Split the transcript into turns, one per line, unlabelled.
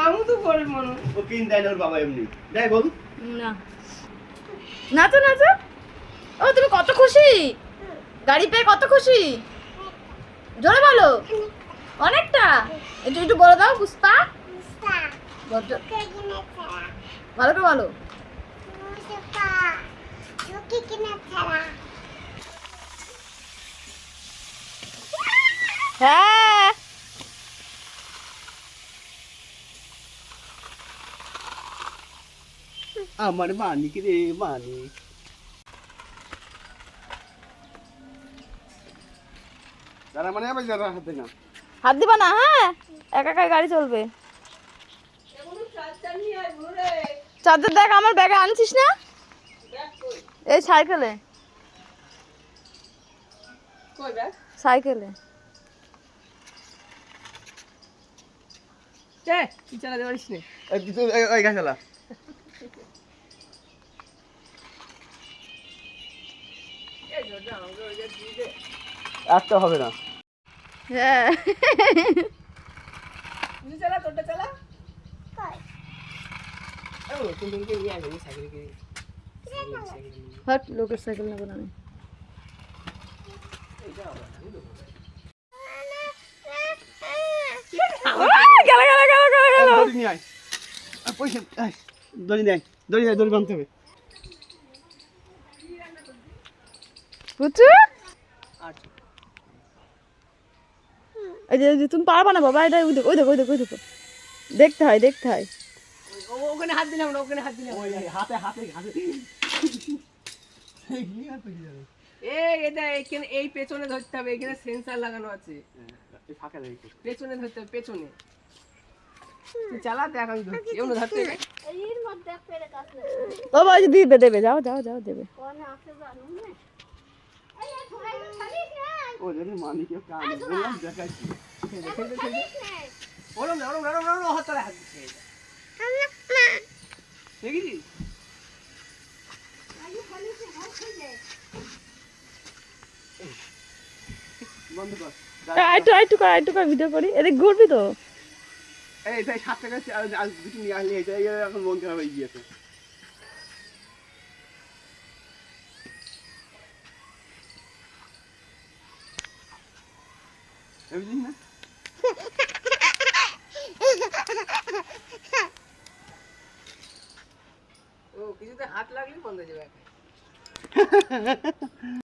আমি তো করে মনে
ও কিন দেয় না ওর বাবা এমনি দেয় বল
না নাচো নাচো। ও তুমি কত খুশি, গাড়ি পেয়ে কত খুশি, জোরে বলো। অনেকটা। একটু একটু বলে দাও পুষ্পা, ভালো করে বলো। হ্যাঁ
আমার মানিক রে মানিক যারা মানে আবার যারা হাতে না
হাত দিবা না, হ্যাঁ একা একাই গাড়ি চলবে। চার্জার দেখ আমার ব্যাগে আনছিস না, এই সাইকেলে সাইকেলে।
তুই চালাতে পারিস না।
ওই গাছালা একটা হবে না
হ্যাঁ
তুই চালা, তোরটা চালা। ও তুমি নিয়ে আসবে সাইকেল কিনে।
হট লোকের সাইকেল নেবো না আমি। গেলো গেলো গেলো গেলো গেলো।
দড়ি নিয়ে আয় পয়সা দড়ি নেয় দড়ি নেয় দড়ি বাঁধতে হবে
বুঝছো? এই যে তুমি পারবা না বাবা, এটা ওই দেখো ওই দেখো ওই দেখো ওই দেখো, দেখতে হয় দেখতে হয়।
ওখানে হাত দিলাম না, ওখানে হাত দিলাম।
ওই হাতে হাতে হাতে
এটা এখানে এই পেছনে ধরতে হবে, এখানে সেন্সর লাগানো আছে।
ফাঁকা রেখে
পেছনে ধরতে হবে, পেছনে। তুই চালা, দেখ আমি ধরছি। এমন ধরতে হবে।
ও বাবা যে দিবে দেবে, যাও যাও যাও দেবে।
ও যদি মানিকে কান বললাম দেখাচ্ছি
ওরম না, ওরম না, ওরম না, ওরম হাত তলায় হাত দিচ্ছে। দেখেছিস?
বন্ধ কর
আইটু কর ভিডিও করি, এদিক ঘুরবি তো।
এই তাই 7 টাকা আজ দুটো নিয়ে আসলে এটা এখন মন খারাপ হয়ে গিয়েছে বুঝলি না
ও কিছুতে হাত লাগলে বন্ধ হয়ে যাবে।